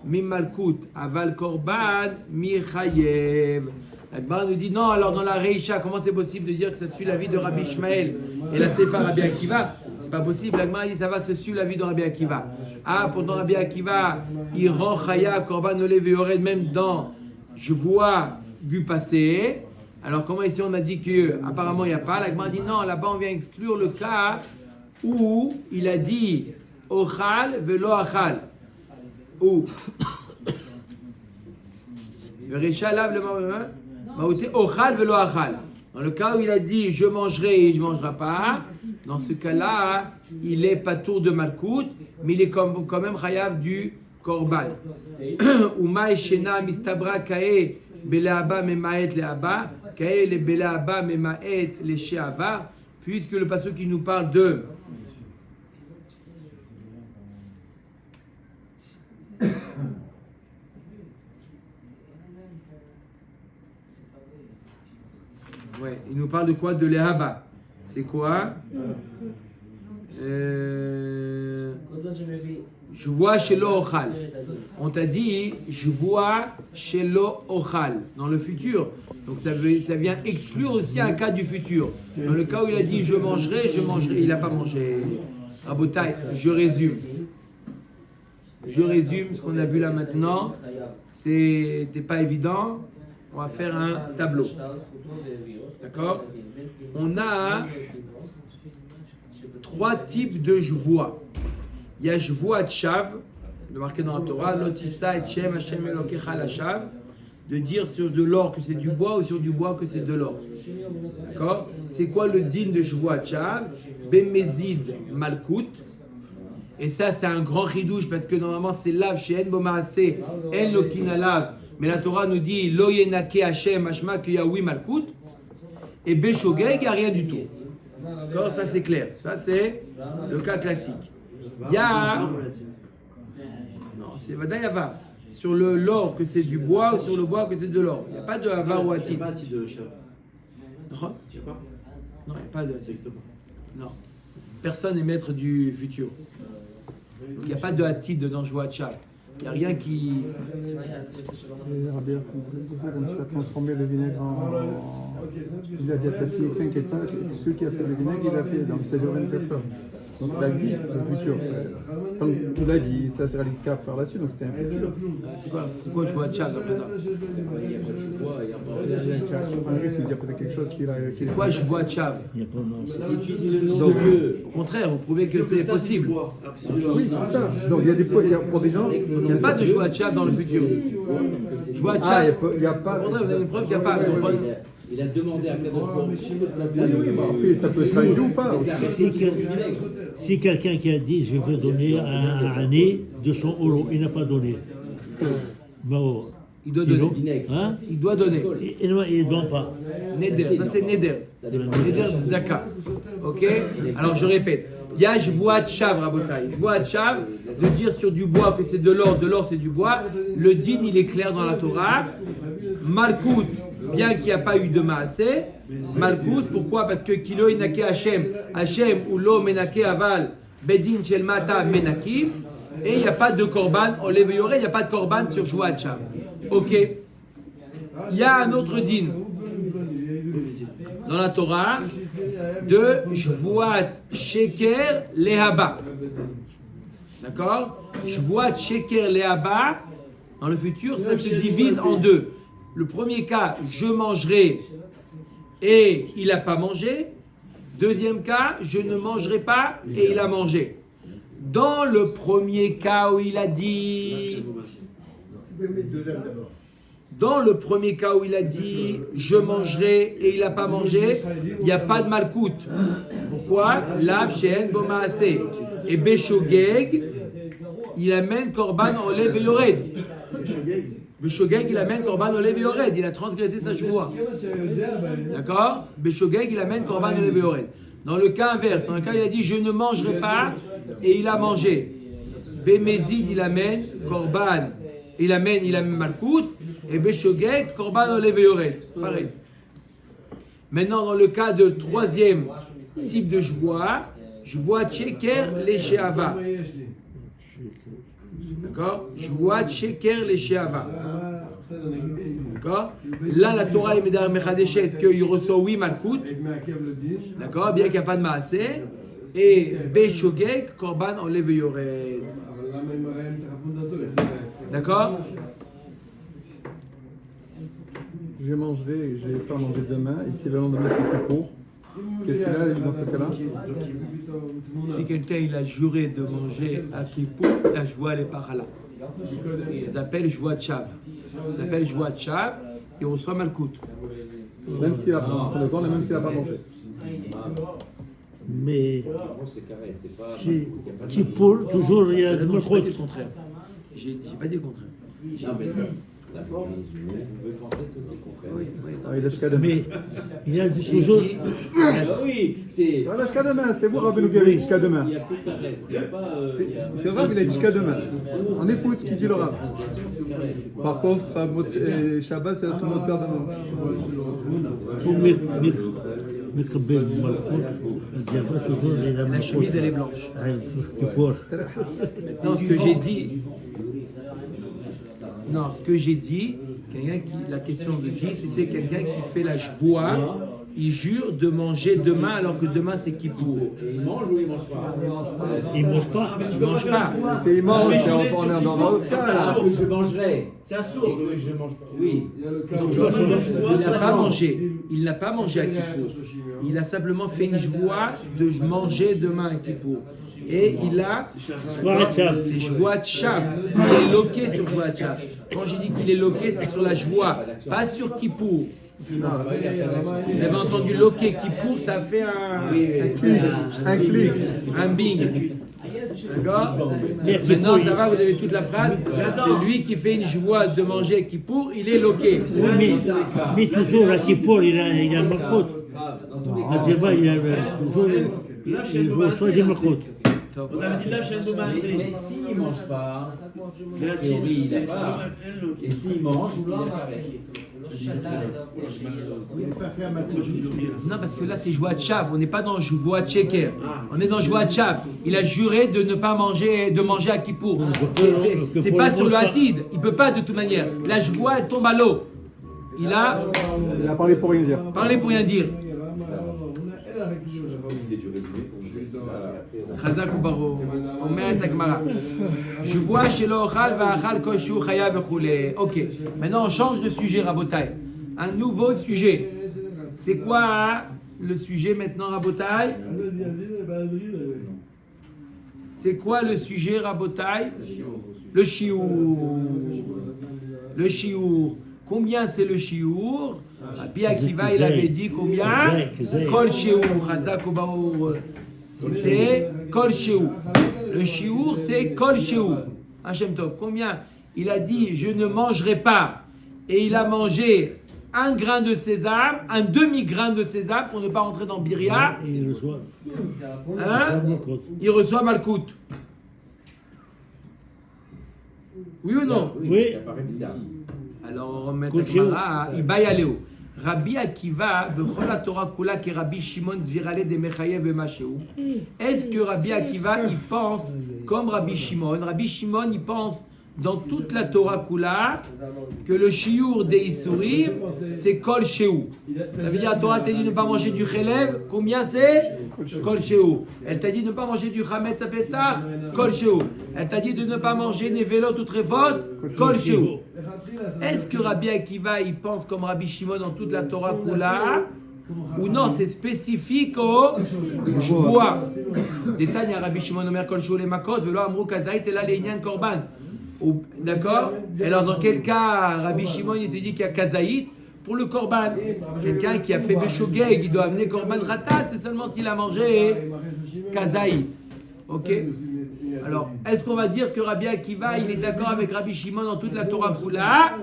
ממלכות, אבל קורבן מחייב. L'Agmara nous dit non, alors dans la Reisha, comment c'est possible de dire que ça suit l'avis de Rabbi Ishmael et la Sefa Rabbi Akiva? C'est pas possible. L'Agmara dit ça va se suivre l'avis de Rabbi Akiva. Ah, pendant Rabbi Akiva, il rend Chaya, Korban Olev et Yored, même dans je vois du passé. Alors comment ici on a dit que apparemment il n'y a pas? L'Agmara dit non, là-bas on vient exclure le cas où il a dit Ochal velo achal. Ou Reisha lave le Maouté Ochal velo achal. Dans le cas où il a dit je mangerai et je ne mangerai pas, dans ce cas-là, il est patour de Malkout, mais il est quand même chayav du Korban. Umaï Shena Mistabra Kae Beleaba Memaet Leaba, Kae le Beleaba Memaet le Sheava, puisque le passage qui nous parle de ouais, il nous parle de quoi? De l'Ehaba. C'est quoi? Je vois chez l'Ochal. On t'a dit, je vois chez l'Ochal, dans le futur. Donc ça vient exclure aussi un cas du futur. Dans le cas où il a dit, je mangerai, il n'a pas mangé. Rabotai, je résume. Je résume ce qu'on a vu là maintenant. C'était pas évident. On va faire un tableau. D'accord? On a 3 types de jvoa. Il y a jvoa shav, de marqué dans la Torah, lotissa et shem Hashem elokecha la shav, de dire sur de l'or que c'est du bois ou sur du bois que c'est de l'or. D'accord? C'est quoi le din de jvoa shav? Bemezid malkout. Et ça, c'est un grand chidouche parce que normalement, c'est lav chez en bomaase, en lokina lav. Mais la Torah nous dit lo yenake Hashem mashma que yaoui malkout. Et Beshogeg, il n'y a rien du tout. D'accord, ça c'est clair. Ça c'est le cas classique. Il y a. Non, c'est Vadayava. Sur l'or que c'est du bois ou sur le bois que c'est de l'or. Il n'y a pas de Hava ou Atid. pas Atid de Shav. Non, Tu sais pas? il n'y a pas de Ça Atid. n'existe pas. Non. Personne n'est maître du futur. Donc il n'y a pas de Atid dans Joua Tchab. Il n'y a rien qui. Rabbi, quand tu vas transformer le vinaigre en. Il a dit à quelqu'un, celui qui a fait le vinaigre, il a fait. Donc ça dure 24 heures. Donc ça existe, le futur. Tant qu'il a dit, ça sera le cas par la suite, donc c'était un futur. C'est quoi Joua Tchab maintenant? Il y a peut-être quelque chose qui a. C'est quoi Joua Tchab? Il n'y a pas mal. Utilise le nom de Dieu. Au contraire, vous prouvez que c'est possible. Oui, c'est ça. Donc il y a des fois, pour des gens. Il n'y a pas de Joua Tchab dans le futur. Joua Ah, Tchab. il n'y a pas. Vous avez une preuve qu'il n'y a pas. Il a demandé à Kadosh Baruch Hu, ça c'est Oui, mais après, ça peut se réaliser ou pas. Si quelqu'un qui a dit je veux donner à Annie 200 €, il n'a pas donné. Bon, Il doit donner. hein? Il doit donner. Il ne donne pas. Neder, ça c'est Neder. Neder Zaka. Ok? Alors je répète. Il y a Jvoat Shav, Rabotai. Jvoat Shav, de dire sur du bois que c'est de l'or c'est du bois. Le din, il est clair dans la Torah. Malkout, bien qu'il n'y a pas eu de Maaseh. Malkout, pourquoi? Parce que Kilo Inake Hashem, Hashem ou Lo Menake Aval, Bedin Shel Mata Menakim. Et il n'y a pas de Korban, on lève il n'y a pas de Korban sur Jvoat Shav. Ok? Il y a un autre din dans la Torah de Jvoat Sheker Lehaba. D'accord? Jvoat Sheker Lehaba, dans le futur, ça se divise en deux. Le premier cas, je mangerai et il n'a pas mangé. Deuxième cas, je ne mangerai pas et il a mangé. Dans le premier cas où il a dit... Dans le premier cas où il a dit je mangerai et il n'a pas mangé, il n'y a pas de malkout. Pourquoi? Lav she'en bo maaseh. Et Beshogeg, il amène Korban Olev et Yored. Beshogeg, il amène Korban Olev et Yored. Il a transgressé sa joie. D'accord? Beshogeg, il amène Korban Olev et Yored. Dans le cas inverse, dans le cas il a dit je ne mangerai pas et il a mangé. Bemezid, il amène Korban. Il amène Malkout. Et Beshogeg, Korban Olev et Yored. Pareil. Maintenant, dans le cas de troisième type de joie, Sheker Lesheava. D'accord? Shvuat sheker les sheava. D'accord? Là, la Torah, les Médar Mechadeshet, qu'il reçoit 8 malkout. D'accord? Bien qu'il n'y a pas de maasé. Et Beshogeg, Korban, enlève Yored. D'accord? Je mangerai, je vais pas manger demain, et si le lendemain c'est Kippour, qu'est-ce qu'il a dans ce cas-là? Si quelqu'un il a juré de manger à Kippour, la joie elle est par là. Ils appellent joie de Shav. Ils appellent joie de Shav, et on reçoit Malkout. Même s'il a pas, même s'il a pas mangé. Mais C'est carré, c'est pas. qui pour toujours il y a des J'ai pas malchut. dit le contraire. J'ai pas dit le contraire. Non, mais ça. D'accord, mais vous pouvez penser que c'est contraire. Oui, oui, non. Ah, il a jusqu'à demain. Mais il y a J'ai toujours. dit- Ah oui, c'est. Il a jusqu'à demain, c'est vous, Rabbeinu Gavi, jusqu'à demain. Il n'y a que carré. Il n'y a pas. C'est Rav, il a dit jusqu'à demain. On écoute ce qu'il dit le Rav. Par contre, Shabbat, c'est tout le monde perd demain. Pour מקבל מלכות, אז יבוא toujours il a La chemise elle est blanche. כיפור. Maintenant, ce que j'ai dit. Non, ce que j'ai dit, la question de dit, c'était quelqu'un qui fait la joie, il jure de manger demain alors que demain c'est Kippour. Il mange ou il mange pas? Il mange pas. Tu manges pas. C'est immense, c'est on est dans votre cas là. Que je mangerai. C'est un sourd. Et que je mange pas. Oui. Il n'a pas mangé. Il n'a pas mangé à Kippour. Il a simplement fait une joie de manger demain à Kippour. Et il a. C'est joie de Shav. Il est loqué sur joie de Shav. Quand j'ai dit qu'il est loqué, c'est sur la joie, pas sur Kippour. Vous avez entendu loqué, Kippour, ça fait un clic. un bing. D'accord? Maintenant, ça va, vous avez toute la phrase. C'est lui qui fait une joie de manger Kippour, il est loqué. Mais toujours à Kippour, il a malchut. Dans tous les À cas. Zéba, il a toujours. Il reçoit des malchut. On a dit là, chez Mais s'il ne mange pas, en théorie, il n'a pas. Et s'il mange, il a carré. Non, parce que là, c'est joie de Shav. On n'est pas dans joie de Sheker. On est dans joie de Shav. Il a juré de ne pas manger, de manger à Kippour. C'est pas sur le Hatid. Il peut pas de toute manière. La joie, elle tombe à l'eau. Il a Il a parlé pour rien dire. parlé pour rien dire. Chazak ou Baro. Omeret Agmara. Je vois chez l'Ochal Vachal Koshu Chaya Vechule. Ok. Maintenant, on change de sujet, Rabotai. Un nouveau sujet. C'est quoi hein, le sujet maintenant, Rabotai? C'est quoi le sujet, Rabotai? Le chiour. Le chiour. Combien c'est le chiour? Rabbi Akiva, il avait dit combien? Kol chiour. Chazak ou Baro. C'était Kol Sheou. Le Chiour, c'est Kol Sheou. Hashem Tov. Combien? Il a dit, je ne mangerai pas. Et il a mangé un grain de sésame, un demi-grain de sésame, pour ne pas rentrer dans Biria. Il reçoit. Hein? Il reçoit Malkout. Oui ou non? Oui. Ça paraît bizarre. Alors, on remet Gemara, Ibaï Aléo. Rabbi Akiva, Bechol Torah Kula, qui Rabbi Shimon Zvirale de Mechayev et Machéou. Est-ce que Rabbi Akiva, il pense comme Rabbi Shimon? Rabbi Shimon, il pense dans toute la Torah Kula que le Shiur des Isurim, c'est Kol Sheou. Ça veut dire la Torah t'a dit de ne pas manger du Chelev, combien c'est? Kol Sheou. Elle t'a dit de ne pas manger du Chametz à Pessah, Kol Sheou. Elle t'a dit de ne pas manger Nevelot ou Trefot, Kol Sheou. Est-ce que Rabbi Akiva, il pense comme Rabbi Shimon dans toute la Torah Kula? Ou non, c'est spécifique au joie. Détail à Rabbi Shimon Omer Kol Sheou les Makot, Velo Amrou Kazaït et là les Inyan Korban. D'accord? Alors dans quel cas Rabbi Shimon il te dit qu'il y a Kazaït pour le Korban? Quelqu'un qui a fait Beshogeg, il doit amener Korban Ratat, c'est seulement s'il a mangé Kazaït. Ok? Alors, est-ce qu'on va dire que Rabbi Akiva, il est d'accord avec Rabbi Shimon dans toute la Torah Kula?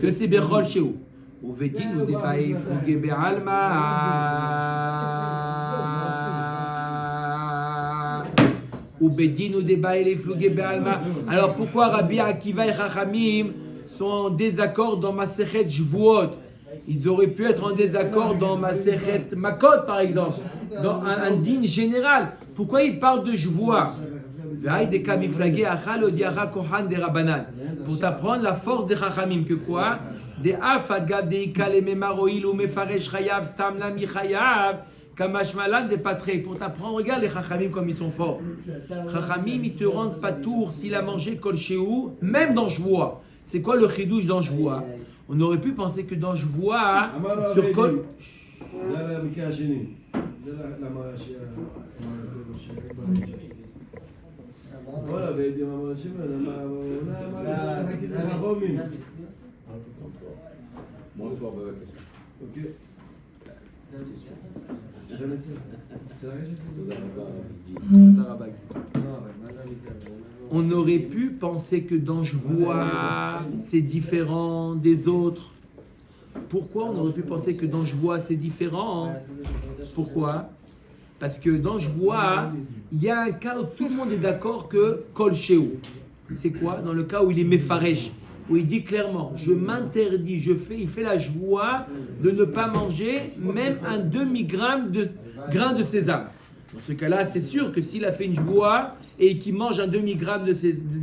Que c'est Bechol Sheou. Ou Vetin ou Debaï Fougué Be'alma. Ou Bedin ou Debaï Fougué Be'alma. Alors pourquoi Rabbi Akiva et Chachamim sont en désaccord dans Masechet Shvuot? Ils auraient pu être en désaccord dans Masechet Makot, par exemple, dans un din général. Pourquoi ils parlent de Jvoa? Pour t'apprendre la force des Chachamim, que quoi? Des Afadgav, des Ikaleme Maroil ou Mefaresh Chayav, Stam Lami Chayav, Kamash Malad, des Patré. Pour t'apprendre, regarde les Chachamim comme ils sont forts. Chachamim, ils te rendent pas tour s'il a mangé Kol Shehu, même dans Jvoa. C'est quoi le chidouche dans Jvoa? On aurait pu penser que dans Jvoa, sur Kol. Voilà, mais des mamans, Moins fort, ok. On aurait pu penser que dans Jvoa, c'est différent des autres. Pourquoi on aurait pu penser que dans Jvoa, c'est différent? Pourquoi? Parce que dans Jvoa, il y a un cas où tout le monde est d'accord que Kol Shehu. C'est quoi? Dans le cas où il est Mefaresh, où il dit clairement, je m'interdis, il fait la Jvoa de ne pas manger même un demi-gramme de grain de sésame. Dans ce cas-là, c'est sûr que s'il a fait une Jvoa et qu'il mange un demi-gramme de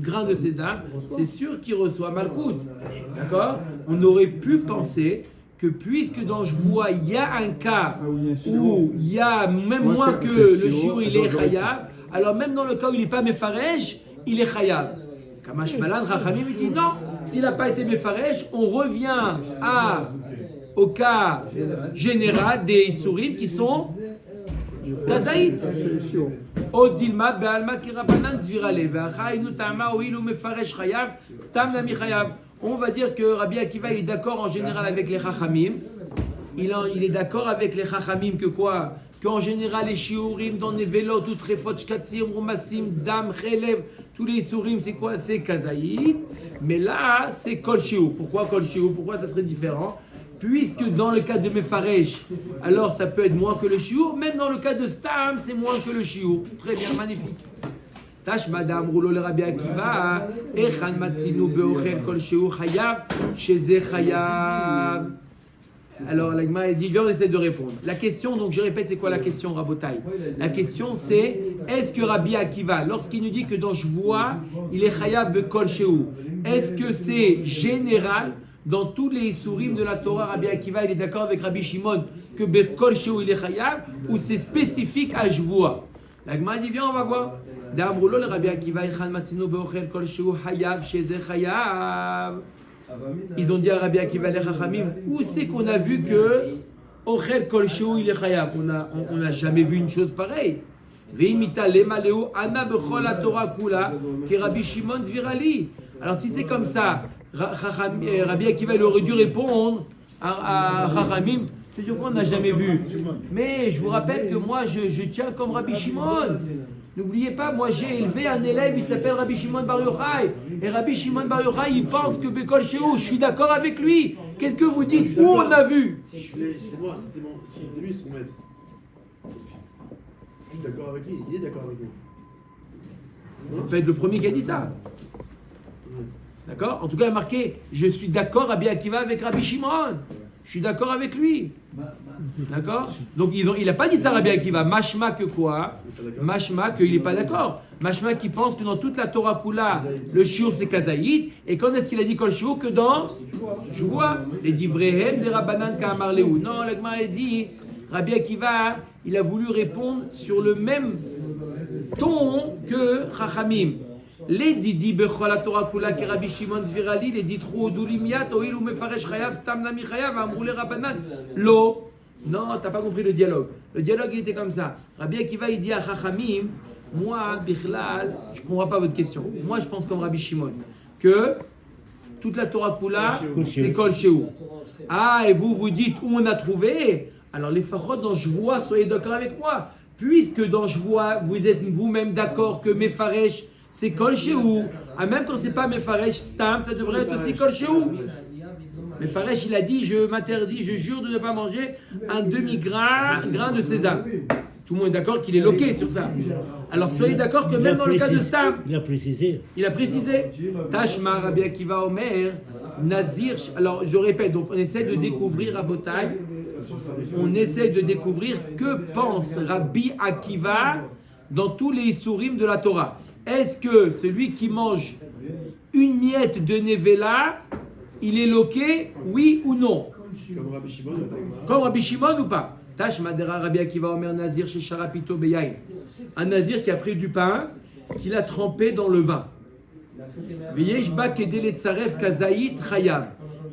grain de sésame, c'est sûr qu'il reçoit Malkout. D'accord? On aurait pu penser que puisque dans Jvoa, il y a un cas où il y a même moins que le shiur, il est Chayav, alors même dans le cas où il n'est pas Mefaresh, il est Chayav. Kamash Malan, Rachamim, il dit non, s'il n'a pas été Mefaresh, on revient au cas général des Isurim qui sont Kazaïd. Odilma, Be'alma, Kirabanan, Zvirale, Ve'achainu, Ta'ama, Oilu, Mefaresh, Chayav, Stam, Nami, Chayav. On va dire que Rabbi Akiva il est d'accord en général avec les Chachamim. Il est d'accord avec les Chachamim que quoi? Qu'en général les Shiurim dans les vélos, tout Trefot, Shkatzim, Rumasim, Dam, Chelev, tous les Isurim c'est quoi? C'est Kazaïd. Mais là c'est Kol Shiur. Pourquoi Kol Shiur? Pourquoi ça serait différent? Puisque dans le cas de Mefaresh, alors ça peut être moins que le Shiur. Même dans le cas de Stam, c'est moins que le Shiur. Très bien, magnifique. Tash madame roulo le Rabbi Akiva, Echan matzinu beochel kol sheu chayav, sheze chayav. Alors la Gemara dit, viens on essaie de répondre. La question, donc je répète, c'est quoi la question, Rabotai? La question c'est, est-ce que Rabbi Akiva, lorsqu'il nous dit que dans Jvoa, il est chayav bekol sheu, est-ce que c'est général dans tous les Isurim de la Torah? Rabbi Akiva, il est d'accord avec Rabbi Shimon que bekol sheu il est chayav, ou c'est spécifique à Jvoa? La Gemara dit, viens on va voir. D'Amroulo le Rabbi Akiva Echan matzinu beochel kol sheu hayav sheze chayav. Ils ont dit à Rabbi Akiva les Chachamim, où c'est qu'on a vu que ochel kol sheu il est chayav? On n'a jamais vu une chose pareille. Veimita lemaleu ana bechol la Torah kula ki Rabbi Shimon zvirali. Alors si c'est comme ça, Rabbi Akiva il aurait dû répondre à Chachamim. C'est du coup on n'a jamais vu. Mais je vous rappelle que moi je tiens comme Rabbi Shimon. N'oubliez pas, moi j'ai élevé un élève, il s'appelle Rabbi Shimon Bar Yochai. Et Rabbi Shimon Bar Yochai, il pense que Bekol Sheu, je suis d'accord avec lui. Qu'est-ce que vous dites? Où on a vu? C'est moi, c'était lui son maître. Je suis d'accord avec lui, il est d'accord avec lui. Ça peut être le premier qui a dit ça. D'accord? En tout cas, il a marqué, je suis d'accord Rabbi Akiva avec Rabbi Shimon. Je suis d'accord avec lui. D'accord? Donc il n'a pas dit ça Rabbi Akiva. Mashma que quoi? Mashma qu'il n'est pas d'accord. Mashma qui pense que dans toute la Torah Kula, le shiur c'est Kazaïd. Et quand est-ce qu'il a dit Kol shiur? Que dans Jvoa. Les divrehem des Rabbanan Ka'amar Lehu. Non, la Gemara dit, Rabbi Akiva, il a voulu répondre sur le même ton que Chachamim. Les didi bechol la Torah kula ki Rabbi Shimon zvirali les ditru odulimiat oil ou mefaresh chayav stam nami chayav amrou les rabbanan lo. Non, t'as pas compris le dialogue. Le dialogue il était comme ça. Rabbi Akiva il dit à Chachamim, moi bichlal, je comprends pas votre question. Moi je pense comme Rabbi Shimon que toute la Torah kula c'est kol sheu. Ah et vous dites où on a trouvé? Alors les fachot dans Jvoa, soyez d'accord avec moi. Puisque dans Jvoa vous êtes vous-même d'accord que mefaresh c'est Kol Sheu. Ah, même quand c'est pas Mefaresh Stam, ça devrait être aussi Kol Sheu. Mais Faresh, il a dit, je m'interdis, je jure de ne pas manger un demi-grain de sésame. Tout le monde est d'accord qu'il est loqué sur ça. Alors soyez d'accord que même dans le cas de Stam, Il a précisé. il a précisé, Tashma Rabbi Akiva Omer, Nazir. Alors je répète, donc on essaie de découvrir à Botaï, on essaie de découvrir que pense Rabbi Akiva dans tous les Issourim de la Torah. Est-ce que celui qui mange une miette de Nevela, il est loqué, oui ou non? Comme Rabbi Shimon. Comme Rabbi Shimon ou pas? Tashma Dera Rabbi Akiva Omer Nazir chez Sharapito Beyaïn. Un nazir qui a pris du pain, qu'il a trempé dans le vin. Il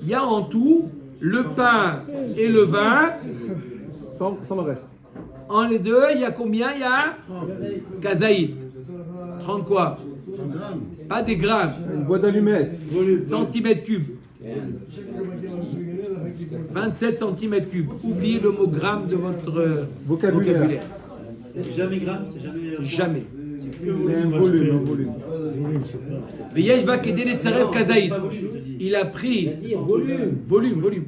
y a en tout le pain et le vin. Sans le reste. En les deux, il y a combien? Il y a kazaïd. 30 quoi? Pas des grammes. Une boîte d'allumettes. Centimètres cubes. 27 centimètres cubes. Oubliez le mot gramme de votre vocabulaire. C'est jamais gramme, c'est jamais. Jamais. C'est un volume. Il a pris volume,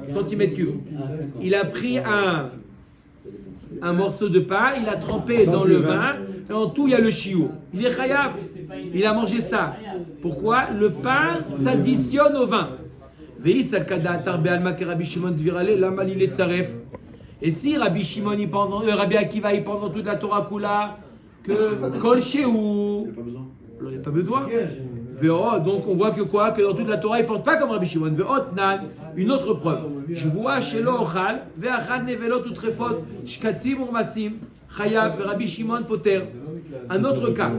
centimètres cubes. Il a pris un morceau de pain, il a trempé dans le vin, et en tout il y a le chiot. Il est chayav, il a mangé ça. Pourquoi? Le pain s'additionne au vin. Et si Rabbi Shimon, Rabbi Akiva, il pense dans toute la Torah Kula que Kol Shehu, il n'y a pas besoin. Donc on voit que quoi? Que dans toute la Torah, il ne pense pas comme Rabbi Shimon. Une autre preuve. Je vois chez l'Ochal, Ve'achal Nevelot Utrefot, Shkatzim Urmasim, Chayav, Rabbi Shimon Poter. Un autre cas.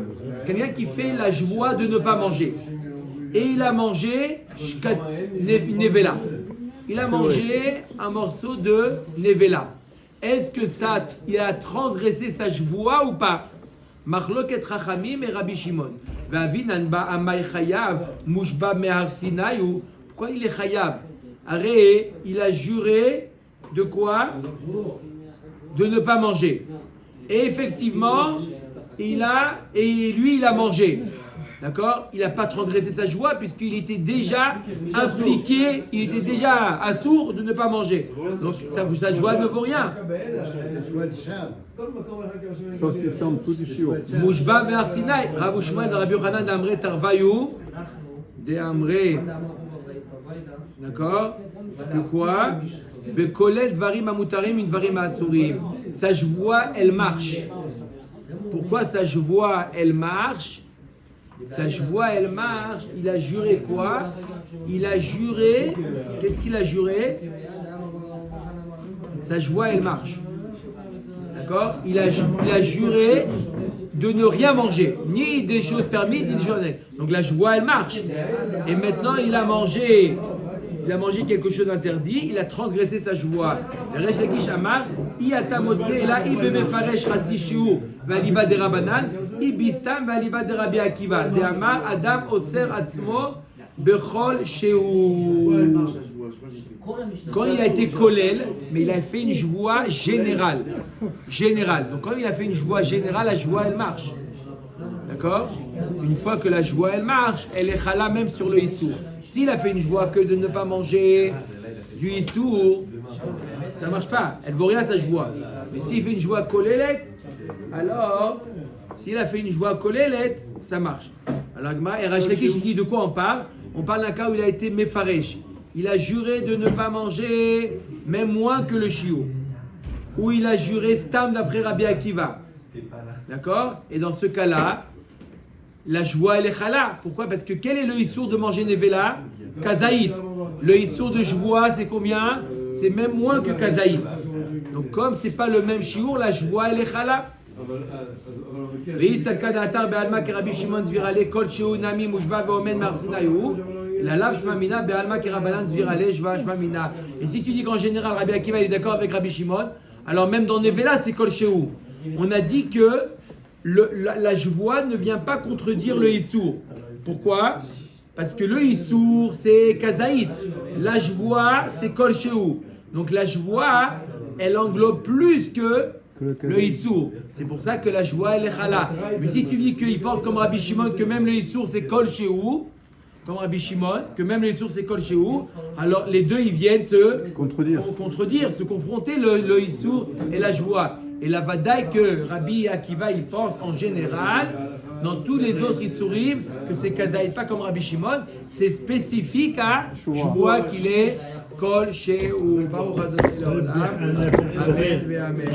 Quelqu'un qui fait la joie de ne pas manger. Et il a mangé Nevela. Il a mangé un morceau de Nevela. Est-ce que ça, il a transgressé sa joie ou pas? Machloket Rachamim et Rabbi Shimon. Pourquoi il est chayav? Arrête, il a juré de quoi? De ne pas manger. Et effectivement, lui, il a mangé. D'accord? Il n'a pas transgressé sa joie puisqu'il était déjà impliqué, il était déjà assourd de ne pas manger. Donc sa joie ne vaut rien. Sauf si c'est en dessous du chiot. Mouchba Me'arsinaï, Rav Ushman, Rabbi Yochanan d'Amre Tarvayou, de Amre. D'accord? Que quoi? Bekolel Dvarim Amutarim, Dvarim Asurim. Sa joie, elle marche. Pourquoi sa joie, elle marche? Sa joie, elle marche. Il a juré quoi? Il a juré. Qu'est-ce qu'il a juré? Sa joie, elle marche. D'accord? Il a juré de ne rien manger, ni des choses permises, ni des choses interdites. Donc la joie, elle marche. Et maintenant, il a mangé quelque chose d'interdit, il a transgressé sa joie. Resh Lakish Amar, Iyata Motze, la Ibeme Faresh Ratzi Shiur, Valiba de Rabanan, Ibistam, Valiba de Rabbi Akiva, de Amar, Adam Oser Atzmo, Bechol Shiur. Quand il a été kolel, mais il a fait une joie générale. Donc quand il a fait une joie générale, la joie elle marche. D'accord? Une fois que la joie elle marche, elle est chala même sur le issour. S'il a fait une joie que de ne pas manger du issour, ça ne marche pas. Elle ne vaut rien sa joie. Mais s'il fait une joie kolelet, alors, s'il a fait une joie kolelet, ça marche. Alors, Rav Lakish dit de quoi on parle? On parle d'un cas où il a été mefaresh. Il a juré de ne pas manger même moins que le chiot. Ou il a juré stam d'après Rabbi Akiva. D'accord? Et dans ce cas-là, la joie elle est chala. Pourquoi? Parce que quel est le issour de manger nevela? Kazaït. Le issour de joie c'est combien? C'est même moins que kazaït. Donc comme c'est pas le même chiour, la joie elle est chala. Et si tu dis qu'en général Rabbi Akiva est d'accord avec Rabbi Shimon, alors même dans Nevela c'est Kol Shehu. On a dit que la joie ne vient pas contredire le Issour. Pourquoi? Parce que le Issour c'est Kazaït. La joie c'est Kol Shehu. Donc la joie elle englobe plus que le Issour. C'est pour ça que la joie elle est chala. Mais si tu dis qu'il pense comme Rabbi Shimon que même le Issour c'est Kol Shehu, comme Rabbi Shimon, que même les sources c'est Kol Shehu, alors les deux ils viennent se contredire, se confronter le Issour et la joie. Et la vadaï que Rabbi Akiva il pense en général, dans tous les autres Issourim, que c'est Kadaït, pas comme Rabbi Shimon, c'est spécifique à joie qu'il est Kol Shehu. Baruch Adonai Leolam. Amen.